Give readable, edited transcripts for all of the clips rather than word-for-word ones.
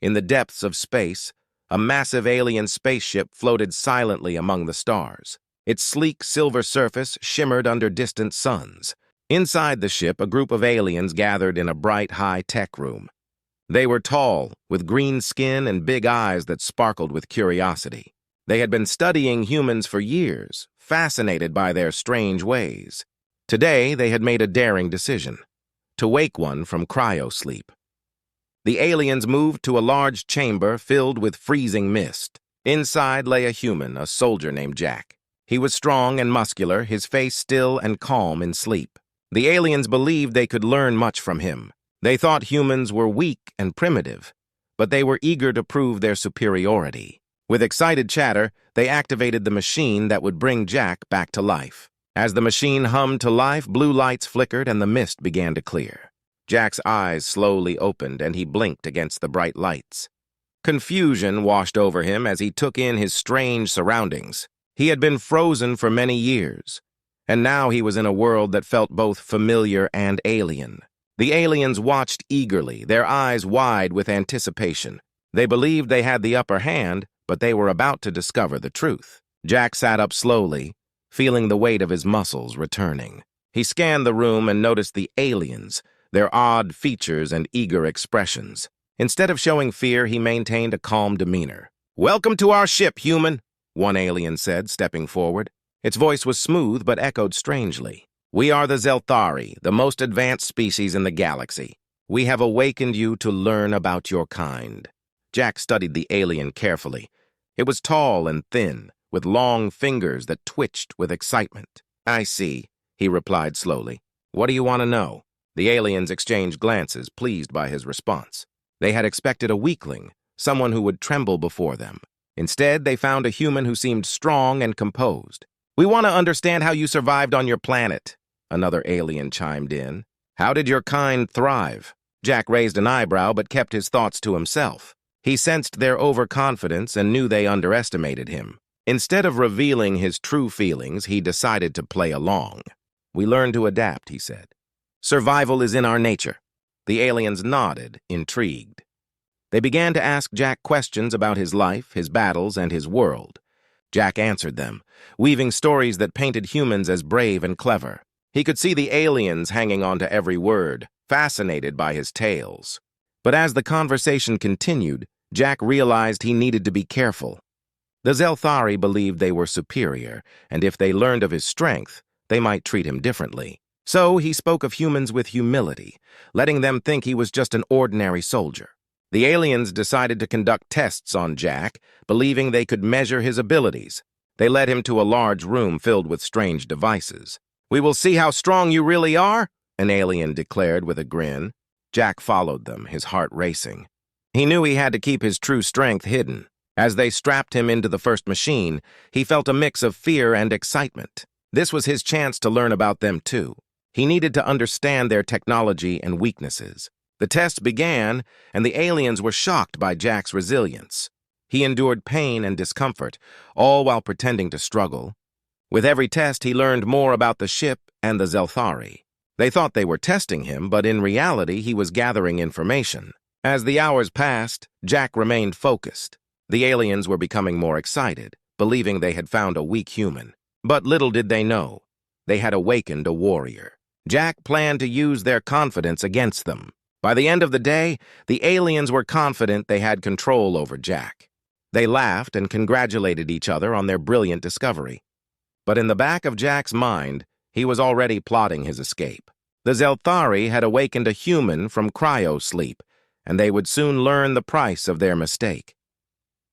In the depths of space, a massive alien spaceship floated silently among the stars. Its sleek silver surface shimmered under distant suns. Inside the ship, a group of aliens gathered in a bright, high-tech room. They were tall, with green skin and big eyes that sparkled with curiosity. They had been studying humans for years, fascinated by their strange ways. Today, they had made a daring decision: to wake one from cryo sleep. The aliens moved to a large chamber filled with freezing mist. Inside lay a human, a soldier named Jack. He was strong and muscular, his face still and calm in sleep. The aliens believed they could learn much from him. They thought humans were weak and primitive, but they were eager to prove their superiority. With excited chatter, they activated the machine that would bring Jack back to life. As the machine hummed to life, blue lights flickered and the mist began to clear. Jack's eyes slowly opened and he blinked against the bright lights. Confusion washed over him as he took in his strange surroundings. He had been frozen for many years, and now he was in a world that felt both familiar and alien. The aliens watched eagerly, their eyes wide with anticipation. They believed they had the upper hand, but they were about to discover the truth. Jack sat up slowly, feeling the weight of his muscles returning. He scanned the room and noticed the aliens, their odd features and eager expressions. Instead of showing fear, he maintained a calm demeanor. "Welcome to our ship, human," one alien said, stepping forward. Its voice was smooth but echoed strangely. "We are the Zelthari, the most advanced species in the galaxy. We have awakened you to learn about your kind." Jack studied the alien carefully. It was tall and thin, with long fingers that twitched with excitement. "I see," he replied slowly. "What do you want to know?" The aliens exchanged glances, pleased by his response. They had expected a weakling, someone who would tremble before them. Instead, they found a human who seemed strong and composed. "We want to understand how you survived on your planet," another alien chimed in. "How did your kind thrive?" Jack raised an eyebrow but kept his thoughts to himself. He sensed their overconfidence and knew they underestimated him. Instead of revealing his true feelings, he decided to play along. "We learn to adapt," he said. "Survival is in our nature." The aliens nodded, intrigued. They began to ask Jack questions about his life, his battles, and his world. Jack answered them, weaving stories that painted humans as brave and clever. He could see the aliens hanging on to every word, fascinated by his tales. But as the conversation continued, Jack realized he needed to be careful. The Zelthari believed they were superior, and if they learned of his strength, they might treat him differently. So he spoke of humans with humility, letting them think he was just an ordinary soldier. The aliens decided to conduct tests on Jack, believing they could measure his abilities. They led him to a large room filled with strange devices. "We will see how strong you really are," an alien declared with a grin. Jack followed them, his heart racing. He knew he had to keep his true strength hidden. As they strapped him into the first machine, he felt a mix of fear and excitement. This was his chance to learn about them too. He needed to understand their technology and weaknesses. The test began, and the aliens were shocked by Jack's resilience. He endured pain and discomfort, all while pretending to struggle. With every test, he learned more about the ship and the Zelthari. They thought they were testing him, but in reality, he was gathering information. As the hours passed, Jack remained focused. The aliens were becoming more excited, believing they had found a weak human. But little did they know, they had awakened a warrior. Jack planned to use their confidence against them. By the end of the day, the aliens were confident they had control over Jack. They laughed and congratulated each other on their brilliant discovery. But in the back of Jack's mind, he was already plotting his escape. The Zelthari had awakened a human from cryo sleep, and they would soon learn the price of their mistake.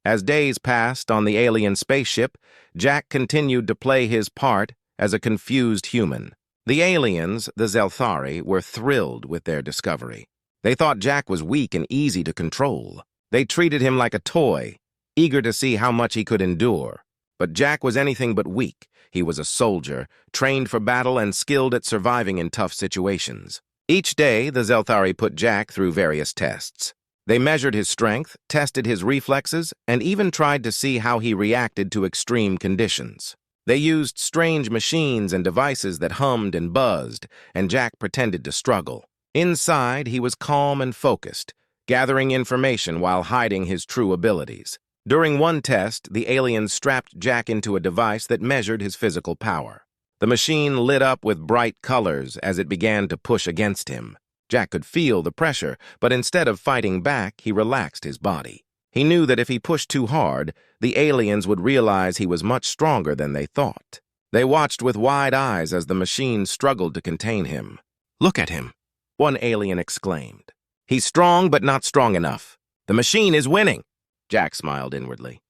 As days passed on the alien spaceship, Jack continued to play his part as a confused human. The aliens, the Zelthari, were thrilled with their discovery. They thought Jack was weak and easy to control. They treated him like a toy, eager to see how much he could endure. But Jack was anything but weak. He was a soldier, trained for battle and skilled at surviving in tough situations. Each day, the Zelthari put Jack through various tests. They measured his strength, tested his reflexes, and even tried to see how he reacted to extreme conditions. They used strange machines and devices that hummed and buzzed, and Jack pretended to struggle. Inside, he was calm and focused, gathering information while hiding his true abilities. During one test, the aliens strapped Jack into a device that measured his physical power. The machine lit up with bright colors as it began to push against him. Jack could feel the pressure, but instead of fighting back, he relaxed his body. He knew that if he pushed too hard, the aliens would realize he was much stronger than they thought. They watched with wide eyes as the machine struggled to contain him. "Look at him," one alien exclaimed. "He's strong, but not strong enough. The machine is winning." Jack smiled inwardly.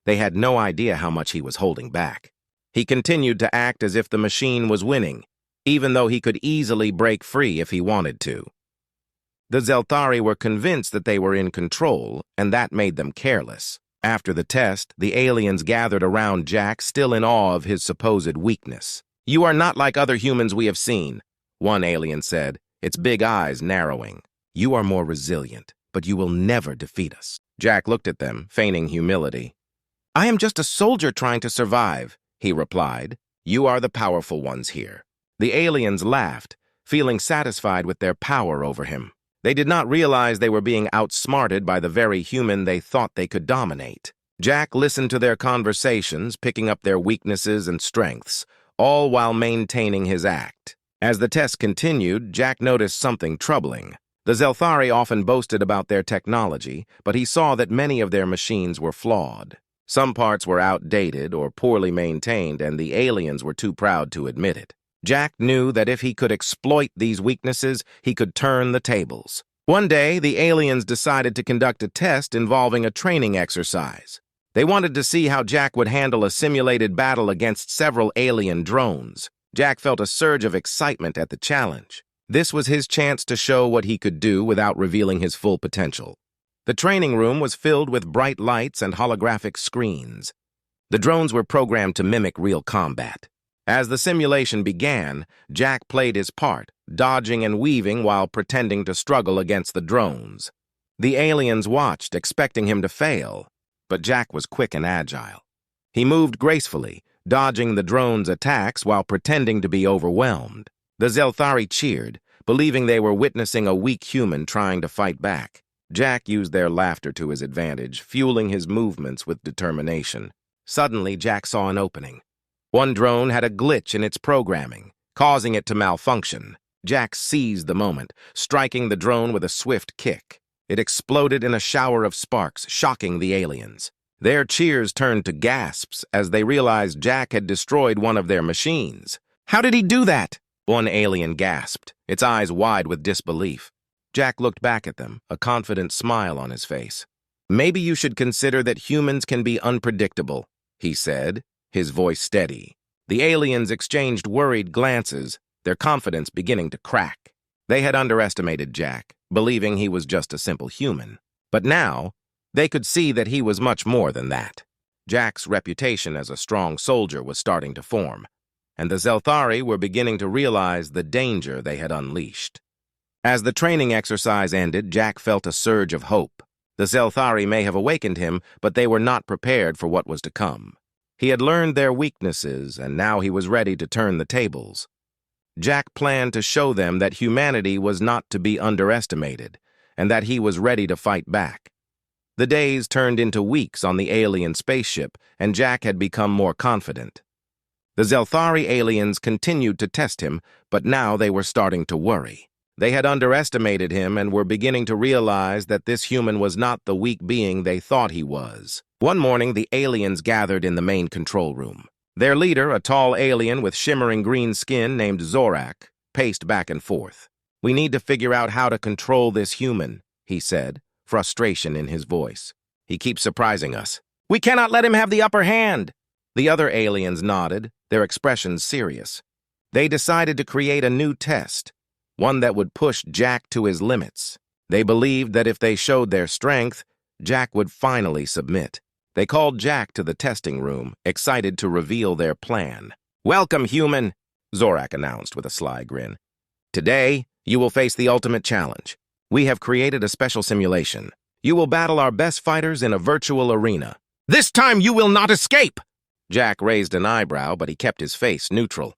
They had no idea how much he was holding back. He continued to act as if the machine was winning, even though he could easily break free if he wanted to. The Zelthari were convinced that they were in control, and that made them careless. After the test, the aliens gathered around Jack, still in awe of his supposed weakness. "You are not like other humans we have seen," one alien said, its big eyes narrowing. "You are more resilient, but you will never defeat us." Jack looked at them, feigning humility. "I am just a soldier trying to survive," he replied. "You are the powerful ones here." The aliens laughed, feeling satisfied with their power over him. They did not realize they were being outsmarted by the very human they thought they could dominate. Jack listened to their conversations, picking up their weaknesses and strengths, all while maintaining his act. As the test continued, Jack noticed something troubling. The Zelthari often boasted about their technology, but he saw that many of their machines were flawed. Some parts were outdated or poorly maintained, and the aliens were too proud to admit it. Jack knew that if he could exploit these weaknesses, he could turn the tables. One day, the aliens decided to conduct a test involving a training exercise. They wanted to see how Jack would handle a simulated battle against several alien drones. Jack felt a surge of excitement at the challenge. This was his chance to show what he could do without revealing his full potential. The training room was filled with bright lights and holographic screens. The drones were programmed to mimic real combat. As the simulation began, Jack played his part, dodging and weaving while pretending to struggle against the drones. The aliens watched, expecting him to fail, but Jack was quick and agile. He moved gracefully, dodging the drones' attacks while pretending to be overwhelmed. The Zelthari cheered, believing they were witnessing a weak human trying to fight back. Jack used their laughter to his advantage, fueling his movements with determination. Suddenly, Jack saw an opening. One drone had a glitch in its programming, causing it to malfunction. Jack seized the moment, striking the drone with a swift kick. It exploded in a shower of sparks, shocking the aliens. Their cheers turned to gasps as they realized Jack had destroyed one of their machines. "How did he do that?" one alien gasped, its eyes wide with disbelief. Jack looked back at them, a confident smile on his face. "Maybe you should consider that humans can be unpredictable," he said, his voice steady. The aliens exchanged worried glances, their confidence beginning to crack. They had underestimated Jack, believing he was just a simple human. But now, they could see that he was much more than that. Jack's reputation as a strong soldier was starting to form, and the Zelthari were beginning to realize the danger they had unleashed. As the training exercise ended, Jack felt a surge of hope. The Zelthari may have awakened him, but they were not prepared for what was to come. He had learned their weaknesses, and now he was ready to turn the tables. Jack planned to show them that humanity was not to be underestimated, and that he was ready to fight back. The days turned into weeks on the alien spaceship, and Jack had become more confident. The Zelthari aliens continued to test him, but now they were starting to worry. They had underestimated him and were beginning to realize that this human was not the weak being they thought he was. One morning, the aliens gathered in the main control room. Their leader, a tall alien with shimmering green skin named Zorak, paced back and forth. "We need to figure out how to control this human," he said, frustration in his voice. "He keeps surprising us. We cannot let him have the upper hand." The other aliens nodded, their expressions serious. They decided to create a new test, one that would push Jack to his limits. They believed that if they showed their strength, Jack would finally submit. They called Jack to the testing room, excited to reveal their plan. "Welcome, human," Zorak announced with a sly grin. "Today, you will face the ultimate challenge. We have created a special simulation. You will battle our best fighters in a virtual arena. This time you will not escape!" Jack raised an eyebrow, but he kept his face neutral.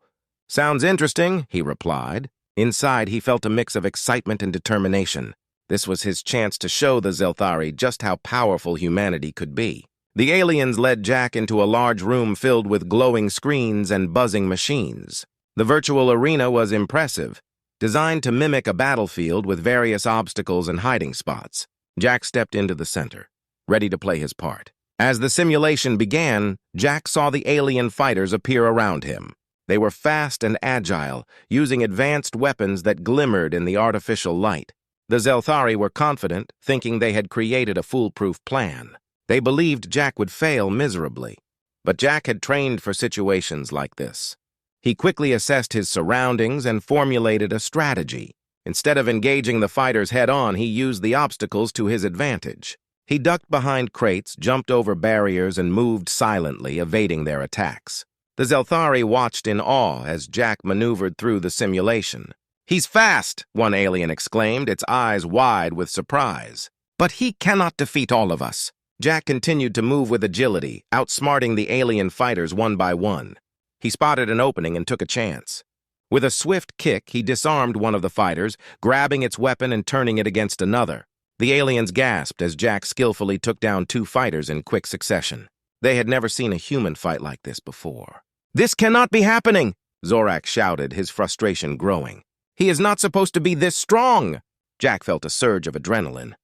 "Sounds interesting," he replied. Inside, he felt a mix of excitement and determination. This was his chance to show the Zelthari just how powerful humanity could be. The aliens led Jack into a large room filled with glowing screens and buzzing machines. The virtual arena was impressive, designed to mimic a battlefield with various obstacles and hiding spots. Jack stepped into the center, ready to play his part. As the simulation began, Jack saw the alien fighters appear around him. They were fast and agile, using advanced weapons that glimmered in the artificial light. The Zelthari were confident, thinking they had created a foolproof plan. They believed Jack would fail miserably. But Jack had trained for situations like this. He quickly assessed his surroundings and formulated a strategy. Instead of engaging the fighters head-on, he used the obstacles to his advantage. He ducked behind crates, jumped over barriers, and moved silently, evading their attacks. The Zelthari watched in awe as Jack maneuvered through the simulation. "He's fast!" one alien exclaimed, its eyes wide with surprise. "But he cannot defeat all of us." Jack continued to move with agility, outsmarting the alien fighters one by one. He spotted an opening and took a chance. With a swift kick, he disarmed one of the fighters, grabbing its weapon and turning it against another. The aliens gasped as Jack skillfully took down two fighters in quick succession. They had never seen a human fight like this before. "This cannot be happening!" Zorak shouted, his frustration growing. "He is not supposed to be this strong!" Jack felt a surge of adrenaline.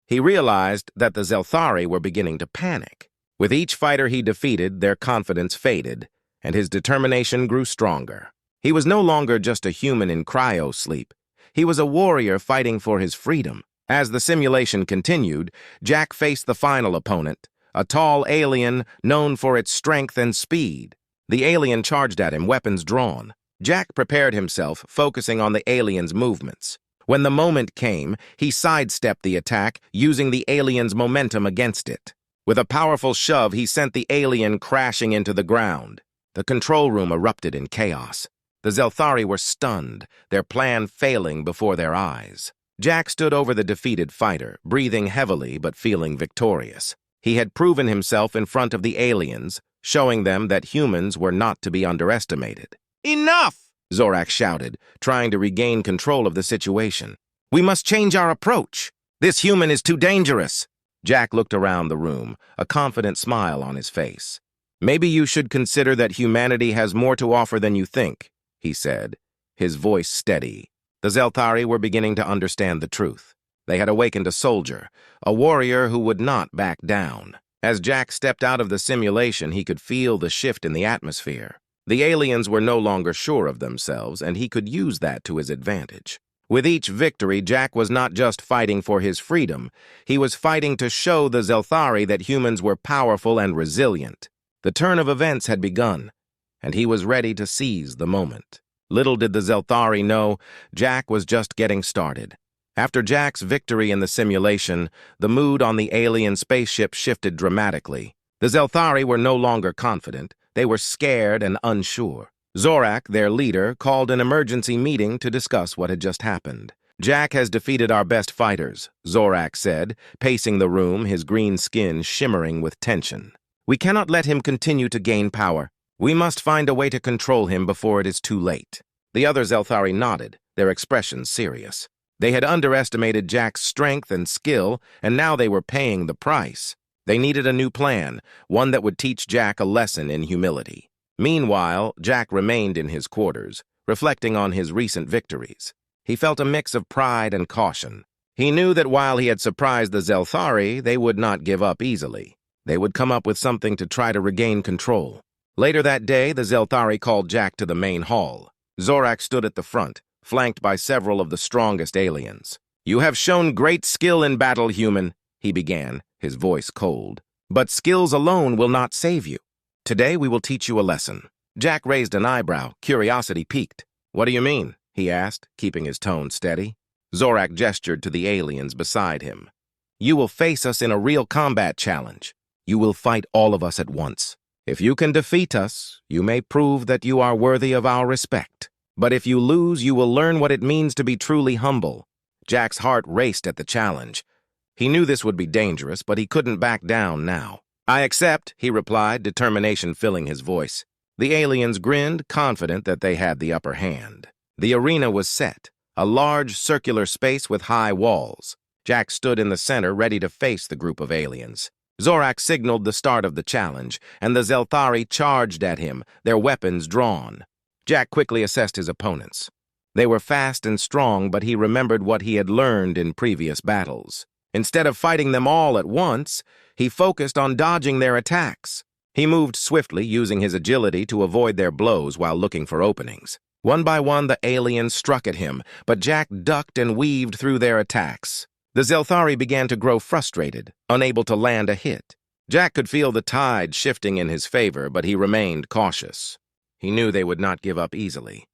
He realized that the Zelthari were beginning to panic. With each fighter he defeated, their confidence faded, and his determination grew stronger. He was no longer just a human in cryo sleep. He was a warrior fighting for his freedom. As the simulation continued, Jack faced the final opponent, a tall alien known for its strength and speed. The alien charged at him, weapons drawn. Jack prepared himself, focusing on the alien's movements. When the moment came, he sidestepped the attack, using the alien's momentum against it. With a powerful shove, he sent the alien crashing into the ground. The control room erupted in chaos. The Zelthari were stunned, their plan failing before their eyes. Jack stood over the defeated fighter, breathing heavily but feeling victorious. He had proven himself in front of the aliens, showing them that humans were not to be underestimated. "Enough!" Zorak shouted, trying to regain control of the situation. "We must change our approach. This human is too dangerous." Jack looked around the room, a confident smile on his face. "Maybe you should consider that humanity has more to offer than you think," he said, his voice steady. The Zelthari were beginning to understand the truth. They had awakened a soldier, a warrior who would not back down. As Jack stepped out of the simulation, he could feel the shift in the atmosphere. The aliens were no longer sure of themselves, and he could use that to his advantage. With each victory, Jack was not just fighting for his freedom. He was fighting to show the Zelthari that humans were powerful and resilient. The turn of events had begun, and he was ready to seize the moment. Little did the Zelthari know, Jack was just getting started. After Jack's victory in the simulation, the mood on the alien spaceship shifted dramatically. The Zelthari were no longer confident. They were scared and unsure. Zorak, their leader, called an emergency meeting to discuss what had just happened. "Jack has defeated our best fighters," Zorak said, pacing the room, his green skin shimmering with tension. "We cannot let him continue to gain power. We must find a way to control him before it is too late." The other Zelthari nodded, their expressions serious. They had underestimated Jack's strength and skill, and now they were paying the price. They needed a new plan, one that would teach Jack a lesson in humility. Meanwhile, Jack remained in his quarters, reflecting on his recent victories. He felt a mix of pride and caution. He knew that while he had surprised the Zelthari, they would not give up easily. They would come up with something to try to regain control. Later that day, the Zelthari called Jack to the main hall. Zorak stood at the front, flanked by several of the strongest aliens. "You have shown great skill in battle, human," he began, his voice cold. "But skills alone will not save you. Today we will teach you a lesson." Jack raised an eyebrow, curiosity piqued. "What do you mean?" he asked, keeping his tone steady. Zorak gestured to the aliens beside him. "You will face us in a real combat challenge. You will fight all of us at once. If you can defeat us, you may prove that you are worthy of our respect. But if you lose, you will learn what it means to be truly humble." Jack's heart raced at the challenge. He knew this would be dangerous, but he couldn't back down now. "I accept," he replied, determination filling his voice. The aliens grinned, confident that they had the upper hand. The arena was set, a large circular space with high walls. Jack stood in the center, ready to face the group of aliens. Zorak signaled the start of the challenge, and the Zelthari charged at him, their weapons drawn. Jack quickly assessed his opponents. They were fast and strong, but he remembered what he had learned in previous battles. Instead of fighting them all at once, he focused on dodging their attacks. He moved swiftly, using his agility to avoid their blows while looking for openings. One by one, the aliens struck at him, but Jack ducked and weaved through their attacks. The Zelthari began to grow frustrated, unable to land a hit. Jack could feel the tide shifting in his favor, but he remained cautious. He knew they would not give up easily.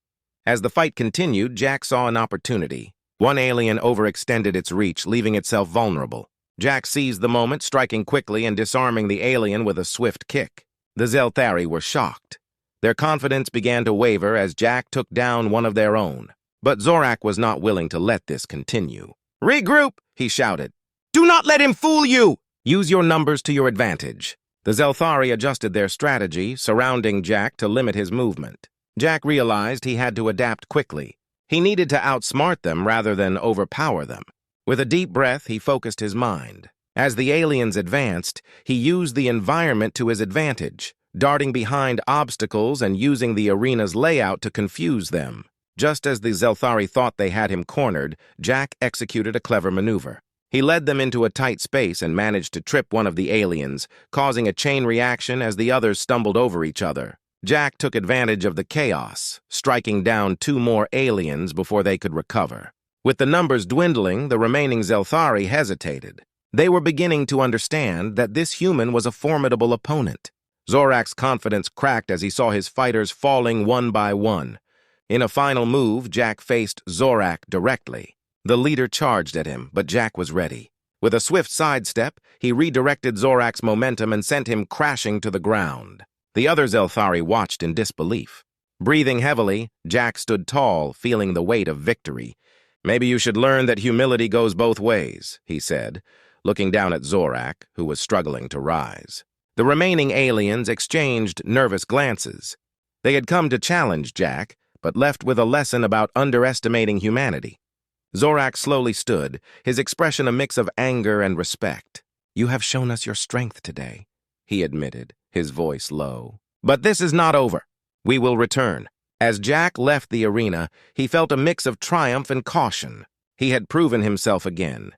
As the fight continued, Jack saw an opportunity. One alien overextended its reach, leaving itself vulnerable. Jack seized the moment, striking quickly and disarming the alien with a swift kick. The Zelthari were shocked. Their confidence began to waver as Jack took down one of their own. But Zorak was not willing to let this continue. "Regroup!" he shouted. "Do not let him fool you! Use your numbers to your advantage." The Zelthari adjusted their strategy, surrounding Jack to limit his movement. Jack realized he had to adapt quickly. He needed to outsmart them rather than overpower them. With a deep breath, he focused his mind. As the aliens advanced, he used the environment to his advantage, darting behind obstacles and using the arena's layout to confuse them. Just as the Zelthari thought they had him cornered, Jack executed a clever maneuver. He led them into a tight space and managed to trip one of the aliens, causing a chain reaction as the others stumbled over each other. Jack took advantage of the chaos, striking down 2 more aliens before they could recover. With the numbers dwindling, the remaining Zelthari hesitated. They were beginning to understand that this human was a formidable opponent. Zorak's confidence cracked as he saw his fighters falling one by one. In a final move, Jack faced Zorak directly. The leader charged at him, but Jack was ready. With a swift sidestep, he redirected Zorak's momentum and sent him crashing to the ground. The other Zelthari watched in disbelief. Breathing heavily, Jack stood tall, feeling the weight of victory. "Maybe you should learn that humility goes both ways," he said, looking down at Zorak, who was struggling to rise. The remaining aliens exchanged nervous glances. They had come to challenge Jack, but left with a lesson about underestimating humanity. Zorak slowly stood, his expression a mix of anger and respect. "You have shown us your strength today," he admitted, his voice low. "But this is not over. We will return." As Jack left the arena, he felt a mix of triumph and caution. He had proven himself again.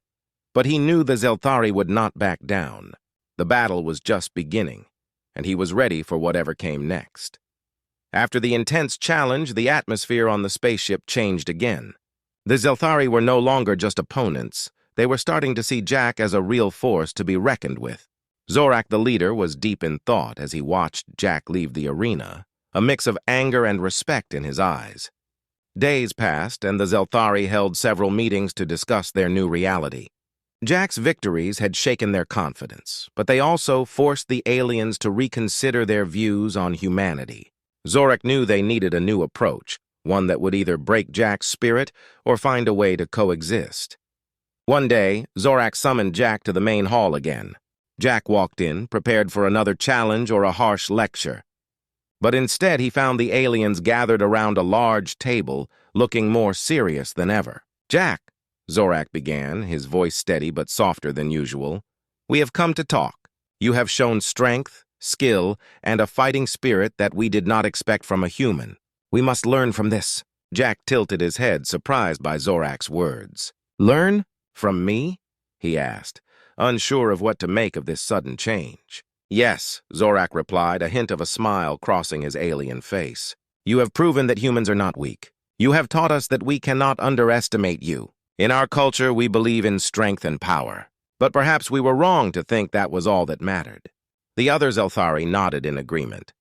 But he knew the Zelthari would not back down. The battle was just beginning, and he was ready for whatever came next. After the intense challenge, the atmosphere on the spaceship changed again. The Zelthari were no longer just opponents. They were starting to see Jack as a real force to be reckoned with. Zorak, the leader, was deep in thought as he watched Jack leave the arena, a mix of anger and respect in his eyes. Days passed, and the Zelthari held several meetings to discuss their new reality. Jack's victories had shaken their confidence, but they also forced the aliens to reconsider their views on humanity. Zorak knew they needed a new approach, one that would either break Jack's spirit or find a way to coexist. One day, Zorak summoned Jack to the main hall again. Jack walked in, prepared for another challenge or a harsh lecture. But instead, he found the aliens gathered around a large table, looking more serious than ever. "Jack," Zorak began, his voice steady but softer than usual, "we have come to talk. You have shown strength, skill, and a fighting spirit that we did not expect from a human. We must learn from this." Jack tilted his head, surprised by Zorak's words. "Learn? From me?" he asked, unsure of what to make of this sudden change. "Yes," Zorak replied, a hint of a smile crossing his alien face. "You have proven that humans are not weak. You have taught us that we cannot underestimate you. In our culture, we believe in strength and power. But perhaps we were wrong to think that was all that mattered." The other Zelthari nodded in agreement.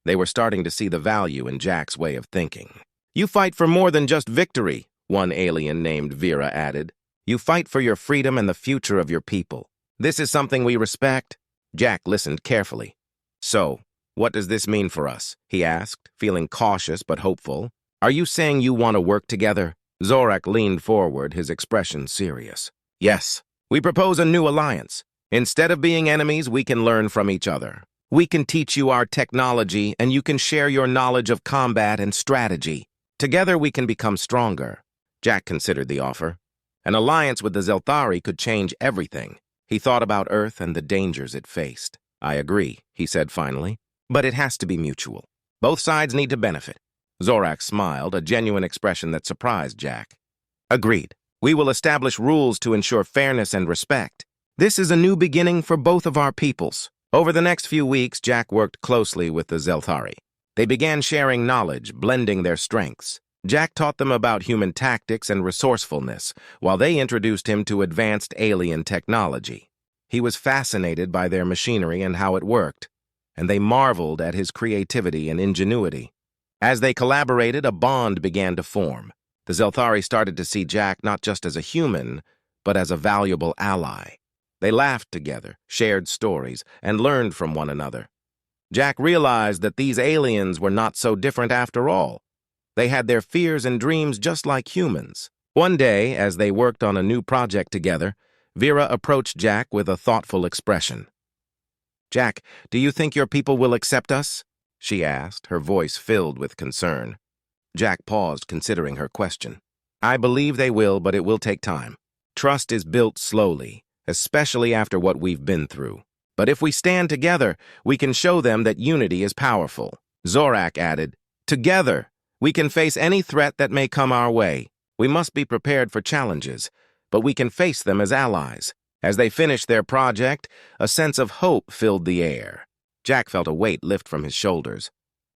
They were starting to see the value in Jack's way of thinking. "You fight for more than just victory," one alien named Vera added. "You fight for your freedom and the future of your people. This is something we respect." Jack listened carefully. "So, what does this mean for us?" he asked, feeling cautious but hopeful. "Are you saying you want to work together?" Zorak leaned forward, his expression serious. "Yes. We propose a new alliance. Instead of being enemies, we can learn from each other. We can teach you our technology, and you can share your knowledge of combat and strategy. Together, we can become stronger." Jack considered the offer. An alliance with the Zelthari could change everything. He thought about Earth and the dangers it faced. "I agree," he said finally, "but it has to be mutual. Both sides need to benefit." Zorak smiled, a genuine expression that surprised Jack. "Agreed. We will establish rules to ensure fairness and respect. This is a new beginning for both of our peoples." Over the next few weeks, Jack worked closely with the Zelthari. They began sharing knowledge, blending their strengths. Jack taught them about human tactics and resourcefulness, while they introduced him to advanced alien technology. He was fascinated by their machinery and how it worked, and they marveled at his creativity and ingenuity. As they collaborated, a bond began to form. The Zelthari started to see Jack not just as a human, but as a valuable ally. They laughed together, shared stories, and learned from one another. Jack realized that these aliens were not so different after all. They had their fears and dreams just like humans. One day, as they worked on a new project together, Vera approached Jack with a thoughtful expression. "Jack, do you think your people will accept us?" she asked, her voice filled with concern. Jack paused, considering her question. "I believe they will, but it will take time. Trust is built slowly, especially after what we've been through. But if we stand together, we can show them that unity is powerful." Zorak added, "Together, we can face any threat that may come our way. We must be prepared for challenges, but we can face them as allies." As they finished their project, a sense of hope filled the air. Jack felt a weight lift from his shoulders.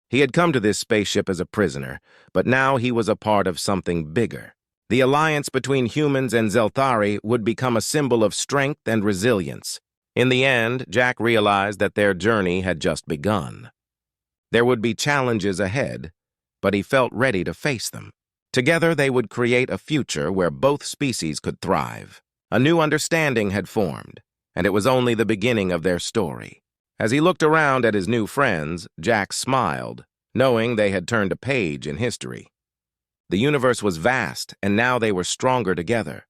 He had come to this spaceship as a prisoner, but now he was a part of something bigger. The alliance between humans and Zelthari would become a symbol of strength and resilience. In the end, Jack realized that their journey had just begun. There would be challenges ahead, but he felt ready to face them. Together, they would create a future where both species could thrive. A new understanding had formed, and it was only the beginning of their story. As he looked around at his new friends, Jack smiled, knowing they had turned a page in history. The universe was vast, and now they were stronger together.